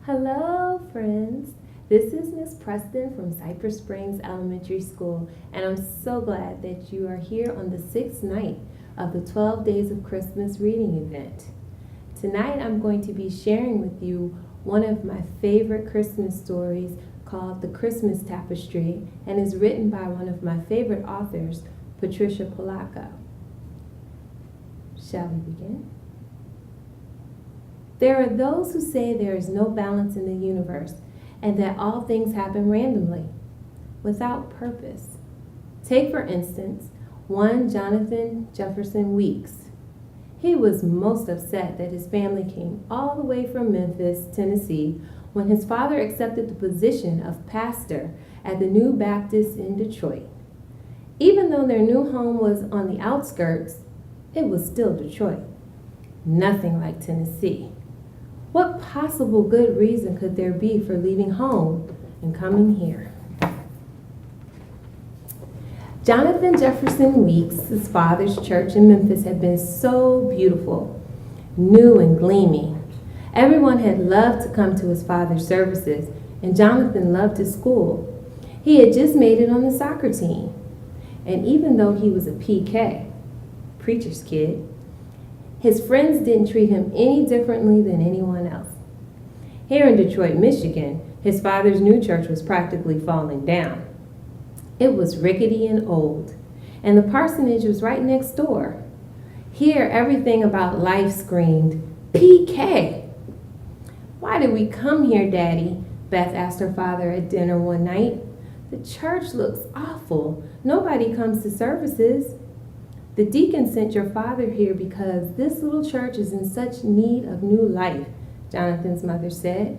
Hello, friends. This is Miss Preston from Cypress Springs Elementary School, and I'm so glad that you are here on the sixth night of the 12 Days of Christmas reading event. Tonight, I'm going to be sharing with you one of my favorite Christmas stories called The Christmas Tapestry, and is written by one of my favorite authors, Patricia Polacco. Shall we begin? There are those who say there is no balance in the universe and that all things happen randomly, without purpose. Take, for instance, one Jonathan Jefferson Weeks. He was most upset that his family came all the way from Memphis, Tennessee, when his father accepted the position of pastor at the New Baptist in Detroit. Even though their new home was on the outskirts, it was still Detroit. Nothing like Tennessee. What possible good reason could there be for leaving home and coming here? Jonathan Jefferson Weeks' his father's church in Memphis had been so beautiful, new and gleaming. Everyone had loved to come to his father's services, and Jonathan loved his school. He had just made it on the soccer team. And even though he was a PK, preacher's kid, his friends didn't treat him any differently than anyone else. Here in Detroit, Michigan, his father's new church was practically falling down. It was rickety and old, and the parsonage was right next door. Here, everything about life screamed, PK. "Why did we come here, Daddy?" Beth asked her father at dinner one night. "The church looks awful. Nobody comes to services." "The deacon sent your father here because this little church is in such need of new life," Jonathan's mother said.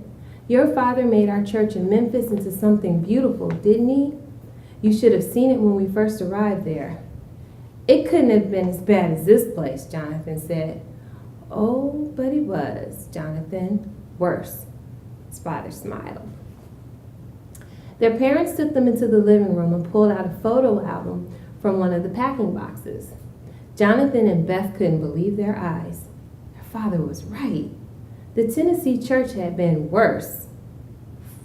"Your father made our church in Memphis into something beautiful, didn't he? You should have seen it when we first arrived there." "It couldn't have been as bad as this place," Jonathan said. "Oh, but it was, Jonathan. Worse." His father smiled. Their parents took them into the living room and pulled out a photo album from one of the packing boxes. Jonathan and Beth couldn't believe their eyes. Their father was right. The Tennessee church had been worse,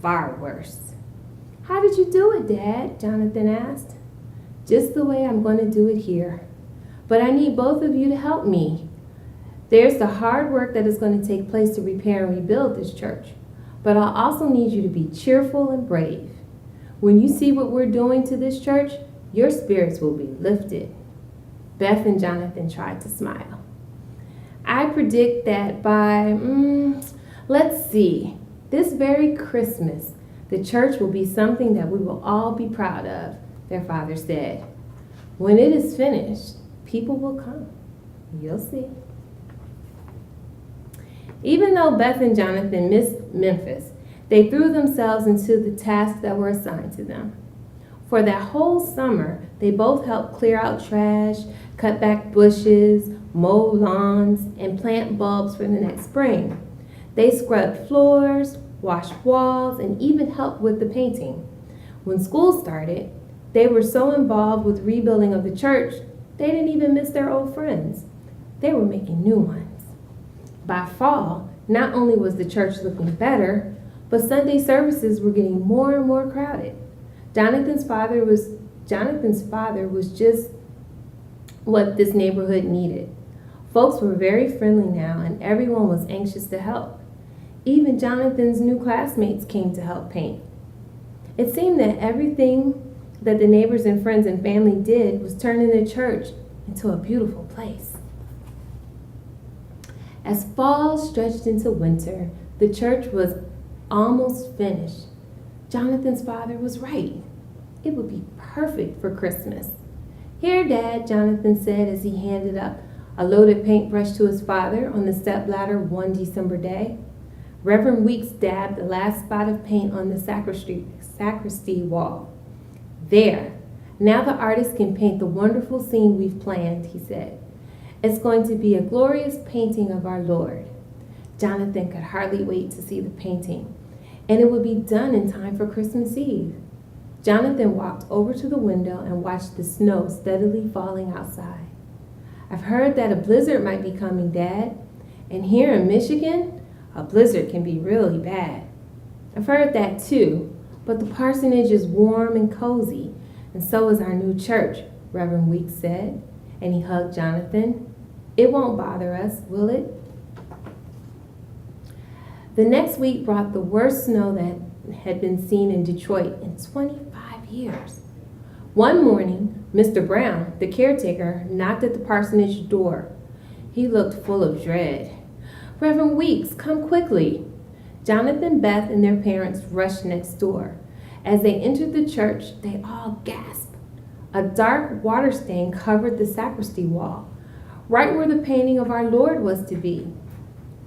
far worse. "How did you do it, Dad?" Jonathan asked. "Just the way I'm going to do it here. But I need both of you to help me. There's the hard work that is going to take place to repair and rebuild this church. But I'll also need you to be cheerful and brave. When you see what we're doing to this church, your spirits will be lifted." Beth and Jonathan tried to smile. "I predict that by, let's see, this very Christmas, the church will be something that we will all be proud of," their father said. "When it is finished, people will come. You'll see." Even though Beth and Jonathan missed Memphis, they threw themselves into the tasks that were assigned to them. For that whole summer, they both helped clear out trash, cut back bushes, mow lawns, and plant bulbs for the next spring. They scrubbed floors, washed walls, and even helped with the painting. When school started, they were so involved with rebuilding of the church, they didn't even miss their old friends. They were making new ones. By fall, not only was the church looking better, but Sunday services were getting more and more crowded. Jonathan's father was just what this neighborhood needed. Folks were very friendly now, and everyone was anxious to help. Even Jonathan's new classmates came to help paint. It seemed that everything that the neighbors and friends and family did was turning the church into a beautiful place. As fall stretched into winter, the church was almost finished. Jonathan's father was right. It would be perfect for Christmas. "Here, Dad," Jonathan said as he handed up a loaded paintbrush to his father on the stepladder one December day. Reverend Weeks dabbed the last spot of paint on the sacristy wall. "There, now the artist can paint the wonderful scene we've planned," he said. "It's going to be a glorious painting of our Lord." Jonathan could hardly wait to see the painting, and it would be done in time for Christmas Eve. Jonathan walked over to the window and watched the snow steadily falling outside. "I've heard that a blizzard might be coming, Dad. And here in Michigan, a blizzard can be really bad," I've heard that too, but the parsonage is warm and cozy, and so is our new church, Reverend Weeks said, and he hugged Jonathan. It won't bother us, will it? The next week brought the worst snow that had been seen in Detroit in 25 years. One morning, Mr. Brown, the caretaker, knocked at the parsonage door. He looked full of dread. Reverend Weeks, come quickly. Jonathan, Beth, and their parents rushed next door. As they entered the church, they all gasped. A dark water stain covered the sacristy wall, right where the painting of our Lord was to be.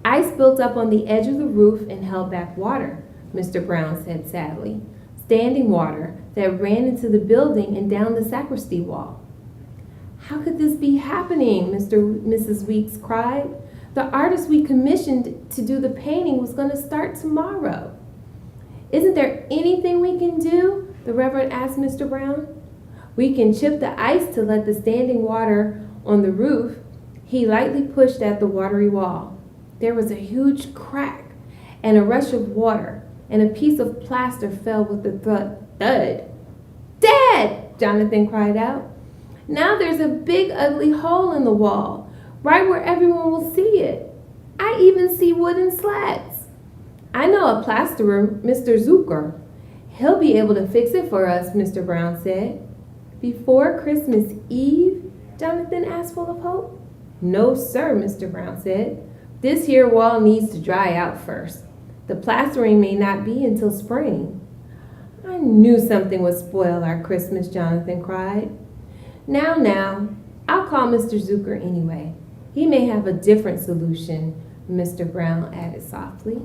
Ice built up on the edge of the roof and held back water, Mr. Brown said sadly. Standing water that ran into the building and down the sacristy wall. How could this be happening? Mrs. Weeks cried. The artist we commissioned to do the painting was going to start tomorrow. Isn't there anything we can do? The Reverend asked Mr. Brown. We can chip the ice to let the standing water on the roof. He lightly pushed at the watery wall. There was a huge crack and a rush of water, and a piece of plaster fell with a thud. Dad! Jonathan cried out. Now there's a big ugly hole in the wall, right where everyone will see it. I even see wooden slats. I know a plasterer, Mr. Zucker. He'll be able to fix it for us, Mr. Brown said. Before Christmas Eve? Jonathan asked, full of hope. No, sir, Mr. Brown said. This here wall needs to dry out first. The plastering may not be until spring. I knew something would spoil our Christmas, Jonathan cried. Now, I'll call Mr. Zucker anyway. He may have a different solution, Mr. Brown added softly.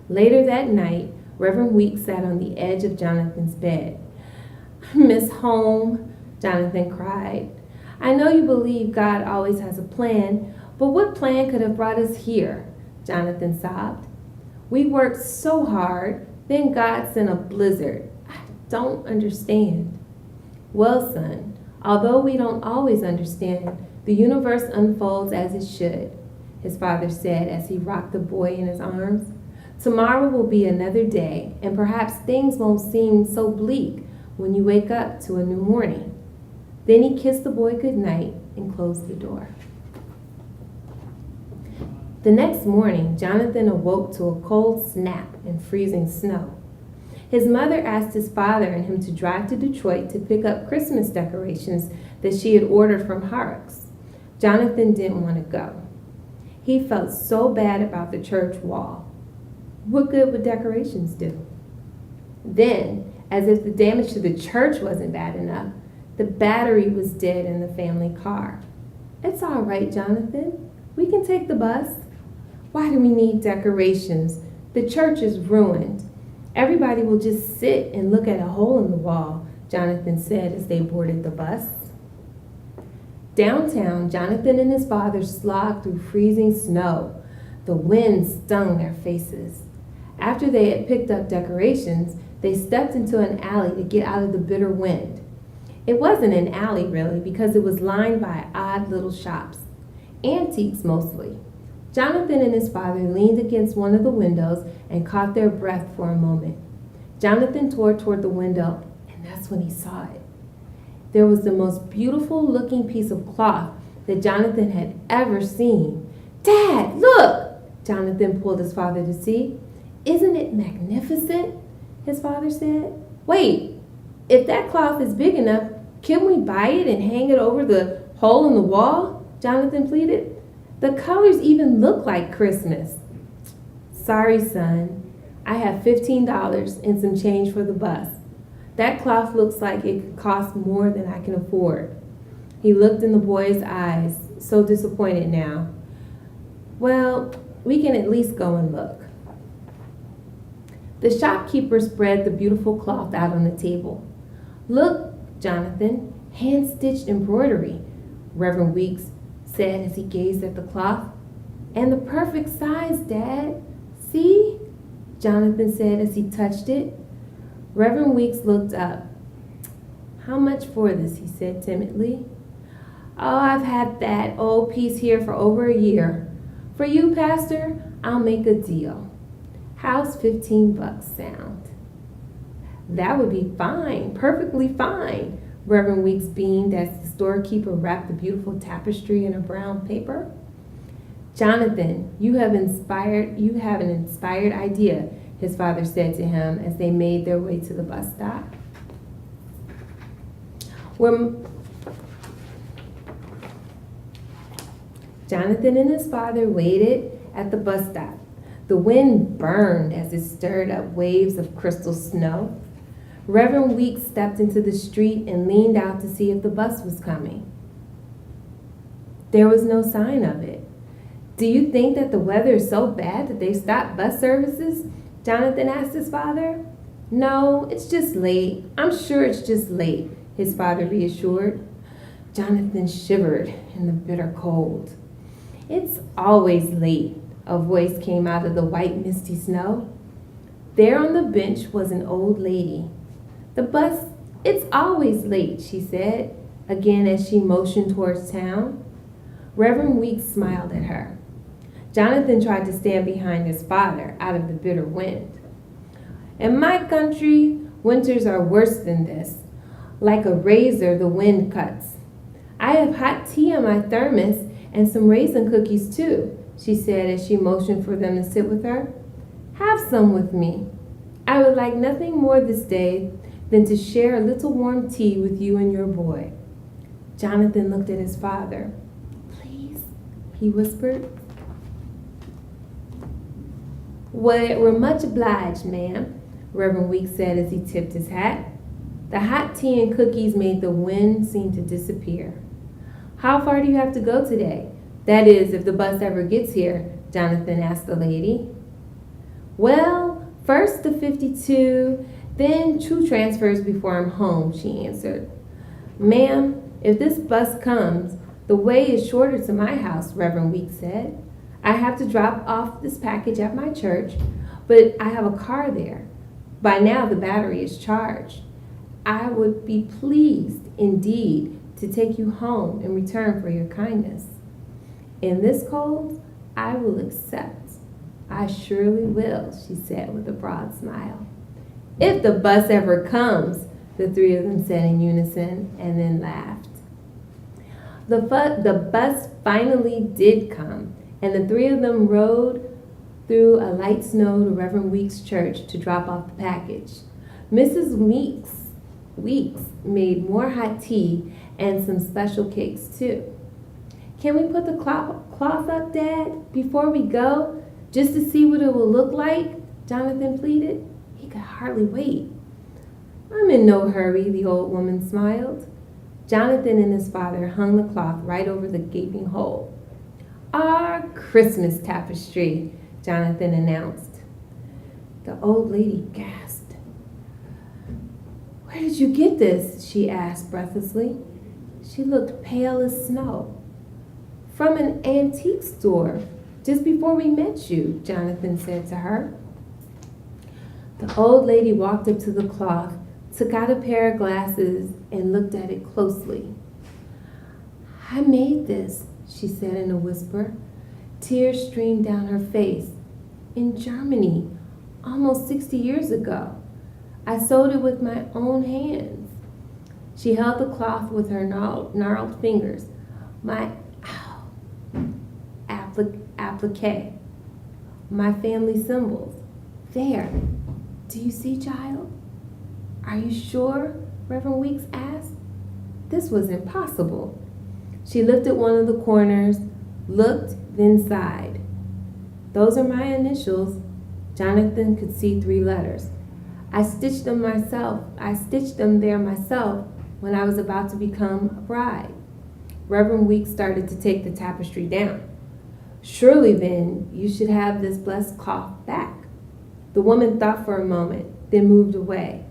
Later that night, Reverend Weeks sat on the edge of Jonathan's bed. Miss Home, Jonathan cried. I know you believe God always has a plan, but what plan could have brought us here? Jonathan sobbed. We worked so hard, then God sent a blizzard. I don't understand. Well, son, although we don't always understand, the universe unfolds as it should, his father said as he rocked the boy in his arms. Tomorrow will be another day, and perhaps things won't seem so bleak when you wake up to a new morning. Then he kissed the boy goodnight and closed the door. The next morning, Jonathan awoke to a cold snap and freezing snow. His mother asked his father and him to drive to Detroit to pick up Christmas decorations that she had ordered from Harrock's. Jonathan didn't want to go. He felt so bad about the church wall. What good would decorations do? Then, as if the damage to the church wasn't bad enough, the battery was dead in the family car. It's all right, Jonathan. We can take the bus. Why do we need decorations? The church is ruined. Everybody will just sit and look at a hole in the wall, Jonathan said as they boarded the bus. Downtown, Jonathan and his father slogged through freezing snow. The wind stung their faces. After they had picked up decorations, they stepped into an alley to get out of the bitter wind. It wasn't an alley, really, because it was lined by odd little shops. Antiques, mostly. Jonathan and his father leaned against one of the windows and caught their breath for a moment. Jonathan tore toward the window, and that's when he saw it. There was the most beautiful-looking piece of cloth that Jonathan had ever seen. Dad, look! Jonathan pulled his father to see. Isn't it magnificent? His father said. Wait, if that cloth is big enough, can we buy it and hang it over the hole in the wall? Jonathan pleaded. The colors even look like Christmas. Sorry, son. I have $15 and some change for the bus. That cloth looks like it could cost more than I can afford. He looked in the boy's eyes, so disappointed now. Well, we can at least go and look. The shopkeeper spread the beautiful cloth out on the table. Look, Jonathan, hand-stitched embroidery, Reverend Weeks said as he gazed at the cloth. And the perfect size, Dad. See? Jonathan said as he touched it. Reverend Weeks looked up. How much for this? He said timidly. Oh, I've had that old piece here for over a year. For you, Pastor, I'll make a deal. How's 15 bucks sound? That would be fine, perfectly fine. Reverend Weeks beamed as the storekeeper wrapped the beautiful tapestry in a brown paper. Jonathan, you have an inspired idea, his father said to him as they made their way to the bus stop. Jonathan and his father waited at the bus stop. The wind burned as it stirred up waves of crystal snow. Reverend Weeks stepped into the street and leaned out to see if the bus was coming. There was no sign of it. Do you think that the weather is so bad that they stopped bus services? Jonathan asked his father. No, it's just late. I'm sure it's just late, his father reassured. Jonathan shivered in the bitter cold. It's always late, a voice came out of the white misty snow. There on the bench was an old lady. The bus, it's always late, she said, again as she motioned towards town. Reverend Weeks smiled at her. Jonathan tried to stand behind his father out of the bitter wind. In my country, winters are worse than this. Like a razor, the wind cuts. I have hot tea in my thermos and some raisin cookies too, she said as she motioned for them to sit with her. Have some with me. I would like nothing more this day than to share a little warm tea with you and your boy. Jonathan looked at his father. Please, he whispered. We're much obliged, ma'am, Reverend Weeks said as he tipped his hat. The hot tea and cookies made the wind seem to disappear. How far do you have to go today? That is, if the bus ever gets here, Jonathan asked the lady. Well, first the 52, then 2 transfers before I'm home, she answered. Ma'am, if this bus comes, the way is shorter to my house, Reverend Weeks said. I have to drop off this package at my church, but I have a car there. By now the battery is charged. I would be pleased, indeed, to take you home in return for your kindness. In this cold, I will accept. I surely will, she said with a broad smile. If the bus ever comes, the 3 of them said in unison and then laughed. The bus finally did come, and the 3 of them rode through a light snow to Reverend Weeks' church to drop off the package. Mrs. Weeks made more hot tea and some special cakes too. Can we put the cloth up, Dad, before we go, just to see what it will look like? Jonathan pleaded. He could hardly wait. I'm in no hurry, the old woman smiled. Jonathan and his father hung the cloth right over the gaping hole. Our Christmas tapestry, Jonathan announced. The old lady gasped. Where did you get this? She asked breathlessly. She looked pale as snow. From an antique store, just before we met you, Jonathan said to her. The old lady walked up to the cloth, took out a pair of glasses, and looked at it closely. I made this, she said in a whisper. Tears streamed down her face. In Germany, almost 60 years ago. I sewed it with my own hands. She held the cloth with her gnarled fingers. My applique. My family symbols. There. Do you see, child? Are you sure? Reverend Weeks asked. This was impossible. She lifted one of the corners, looked, then sighed. Those are my initials. Jonathan could see 3 letters. I stitched them there myself when I was about to become a bride. Reverend Weeks started to take the tapestry down. Surely then you should have this blessed cloth back. The woman thought for a moment, then moved away.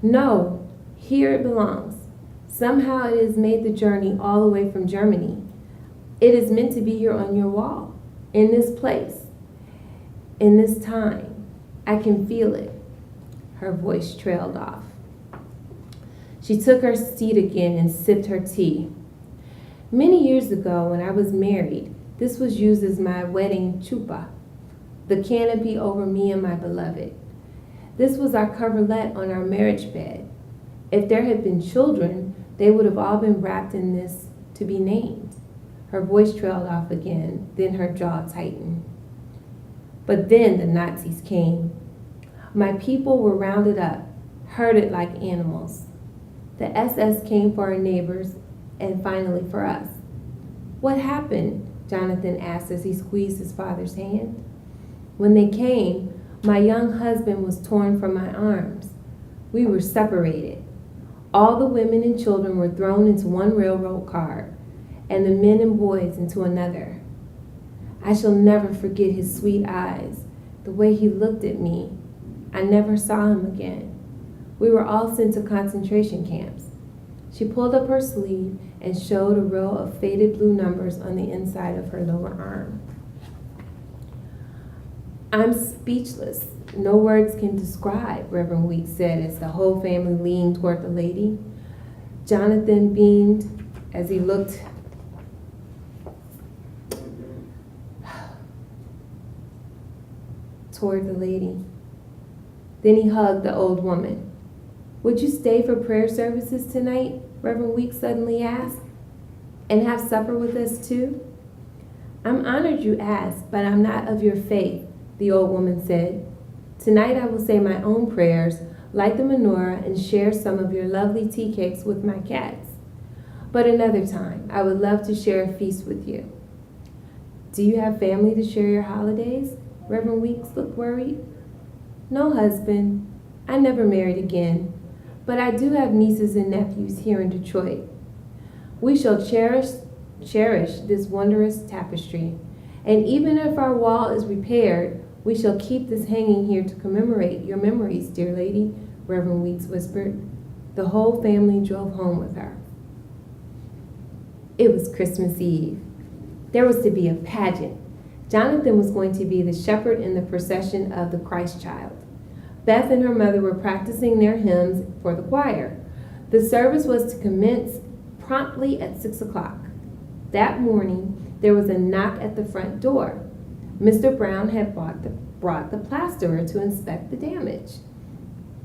No, here it belongs. Somehow it has made the journey all the way from Germany. It is meant to be here on your wall, in this place, in this time. I can feel it. Her voice trailed off. She took her seat again and sipped her tea. Many years ago, when I was married, this was used as my wedding chuppah. the canopy over me and my beloved. This was our coverlet on our marriage bed. If there had been children, they would have all been wrapped in this to be named. Her voice trailed off again, then her jaw tightened. But then the Nazis came. My people were rounded up, herded like animals. The SS came for our neighbors and finally for us. What happened? Jonathan asked as he squeezed his father's hand. When they came, my young husband was torn from my arms. We were separated. All the women and children were thrown into one railroad car, and the men and boys into another. I shall never forget his sweet eyes, the way he looked at me. I never saw him again. We were all sent to concentration camps. She pulled up her sleeve and showed a row of faded blue numbers on the inside of her lower arm. I'm speechless. No words can describe, Reverend Weeks said as the whole family leaned toward the lady. Jonathan beamed as he looked toward the lady. Then he hugged the old woman. Would you stay for prayer services tonight? Reverend Weeks suddenly asked. And have supper with us too? I'm honored you asked, but I'm not of your faith, the old woman said. Tonight I will say my own prayers, light the menorah, and share some of your lovely tea cakes with my cats. But another time, I would love to share a feast with you. Do you have family to share your holidays? Reverend Weeks looked worried. No husband. I never married again. But I do have nieces and nephews here in Detroit. We shall cherish this wondrous tapestry. And even if our wall is repaired, we shall keep this hanging here to commemorate your memories, dear lady, Reverend Weeks whispered. The whole family drove home with her. It was Christmas Eve. There was to be a pageant. Jonathan was going to be the shepherd in the procession of the Christ child. Beth and her mother were practicing their hymns for the choir. The service was to commence promptly at 6 o'clock. That morning, there was a knock at the front door. Mr. Brown had brought the plasterer to inspect the damage.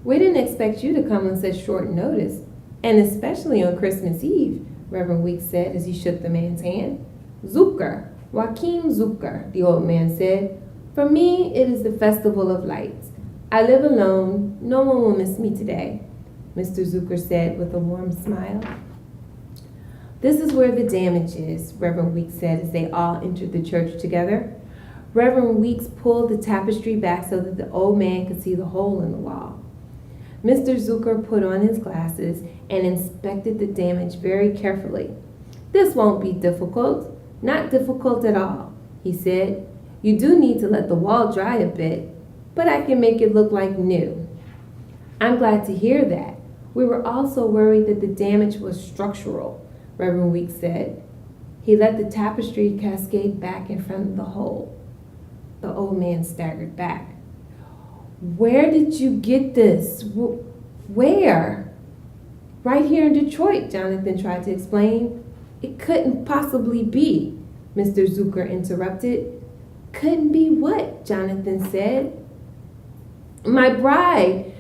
We didn't expect you to come on such short notice, and especially on Christmas Eve, Reverend Weeks said as he shook the man's hand. Zucker, Joachim Zucker, the old man said. For me, it is the festival of lights. I live alone. No one will miss me today, Mr. Zucker said with a warm smile. This is where the damage is, Reverend Weeks said as they all entered the church together. Reverend Weeks pulled the tapestry back so that the old man could see the hole in the wall. Mr. Zucker put on his glasses and inspected the damage very carefully. This won't be difficult, not difficult at all, he said. You do need to let the wall dry a bit, but I can make it look like new. I'm glad to hear that. We were also worried that the damage was structural, Reverend Weeks said. He let the tapestry cascade back in front of the hole. The old man staggered back. Where did you get this? Where? Right here in Detroit, Jonathan tried to explain. It couldn't possibly be, Mr. Zucker interrupted. Couldn't be what? Jonathan said. My bride,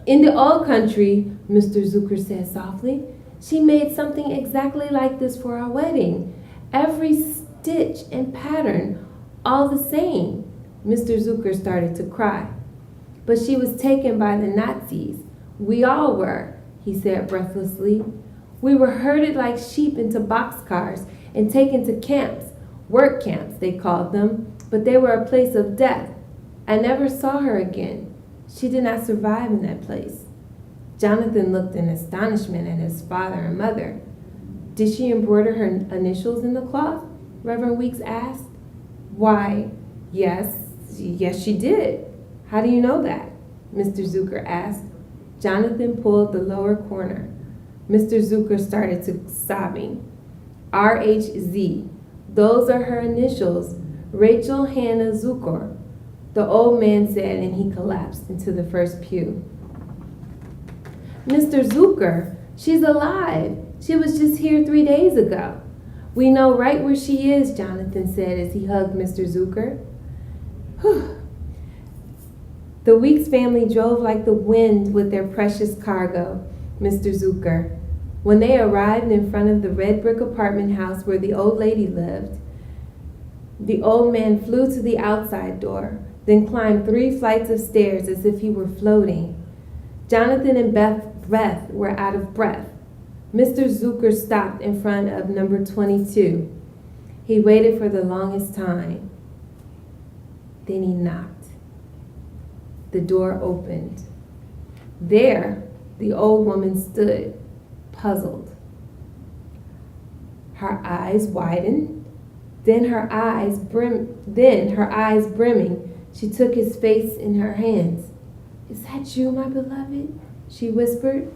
in the old country, Mr. Zucker said softly. She made something exactly like this for our wedding. Every stitch and pattern, all the same. Mr. Zucker started to cry. But she was taken by the Nazis. We all were, he said breathlessly. We were herded like sheep into boxcars and taken to camps, work camps they called them, but they were a place of death. I never saw her again. She did not survive in that place. Jonathan looked in astonishment at his father and mother. Did she embroider her initials in the cloth? Reverend Weeks asked. Why, yes, she did. How do you know that? Mr. Zucker asked. Jonathan pulled the lower corner. Mr. Zucker started to sobbing. RHZ. Those are her initials. Rachel Hannah Zucker. The old man said, and he collapsed into the first pew. Mr. Zucker, she's alive. She was just here 3 days ago. We know right where she is, Jonathan said as he hugged Mr. Zucker. Whew, The Weeks family drove like the wind with their precious cargo, Mr. Zucker. When they arrived in front of the red brick apartment house where the old lady lived, the old man flew to the outside door, then climbed 3 flights of stairs as if he were floating. Jonathan and Beth were out of breath. Mr. Zucker stopped in front of number 22. He waited for the longest time. Then he knocked. The door opened. There, the old woman stood, puzzled. Her eyes widened, then her eyes brimming, she took his face in her hands. "Is that you, my beloved?" she whispered.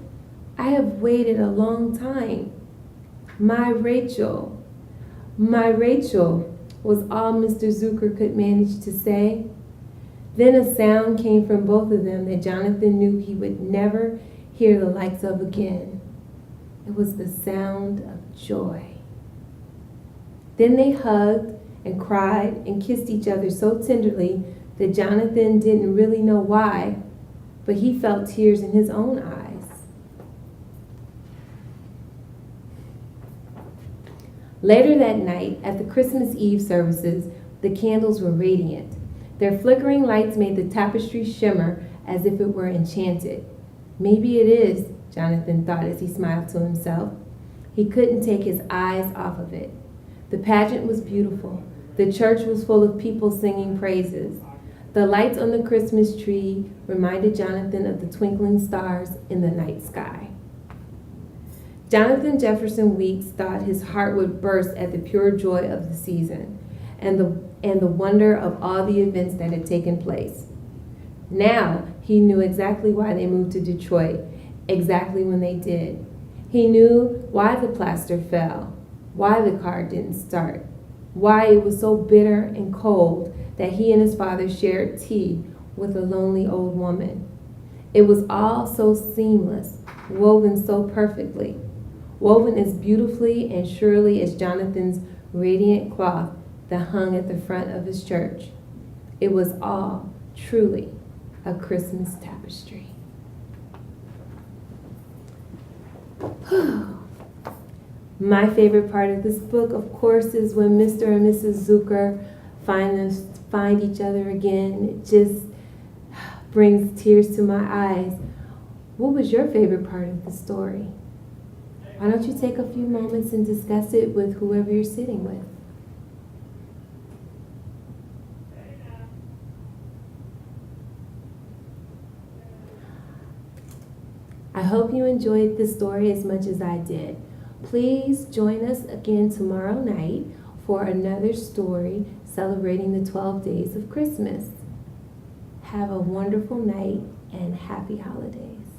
"I have waited a long time. My Rachel," was all Mr. Zucker could manage to say. Then a sound came from both of them that Jonathan knew he would never hear the likes of again. It was the sound of joy. Then they hugged and cried and kissed each other so tenderly that Jonathan didn't really know why, but he felt tears in his own eyes. Later that night, at the Christmas Eve services, the candles were radiant. Their flickering lights made the tapestry shimmer as if it were enchanted. Maybe it is, Jonathan thought as he smiled to himself. He couldn't take his eyes off of it. The pageant was beautiful. The church was full of people singing praises. The lights on the Christmas tree reminded Jonathan of the twinkling stars in the night sky. Jonathan Jefferson Weeks thought his heart would burst at the pure joy of the season and the wonder of all the events that had taken place. Now he knew exactly why they moved to Detroit, exactly when they did. He knew why the plaster fell, why the car didn't start, why it was so bitter and cold that he and his father shared tea with a lonely old woman. It was all so seamless, woven so perfectly, woven as beautifully and surely as Jonathan's radiant cloth that hung at the front of his church. It was all truly a Christmas tapestry. My favorite part of this book, of course, is when Mr. and Mrs. Zucker find each other again. It just brings tears to my eyes. What was your favorite part of the story? Why don't you take a few moments and discuss it with whoever you're sitting with? I hope you enjoyed this story as much as I did. Please join us again tomorrow night for another story celebrating the 12 days of Christmas. Have a wonderful night and happy holidays.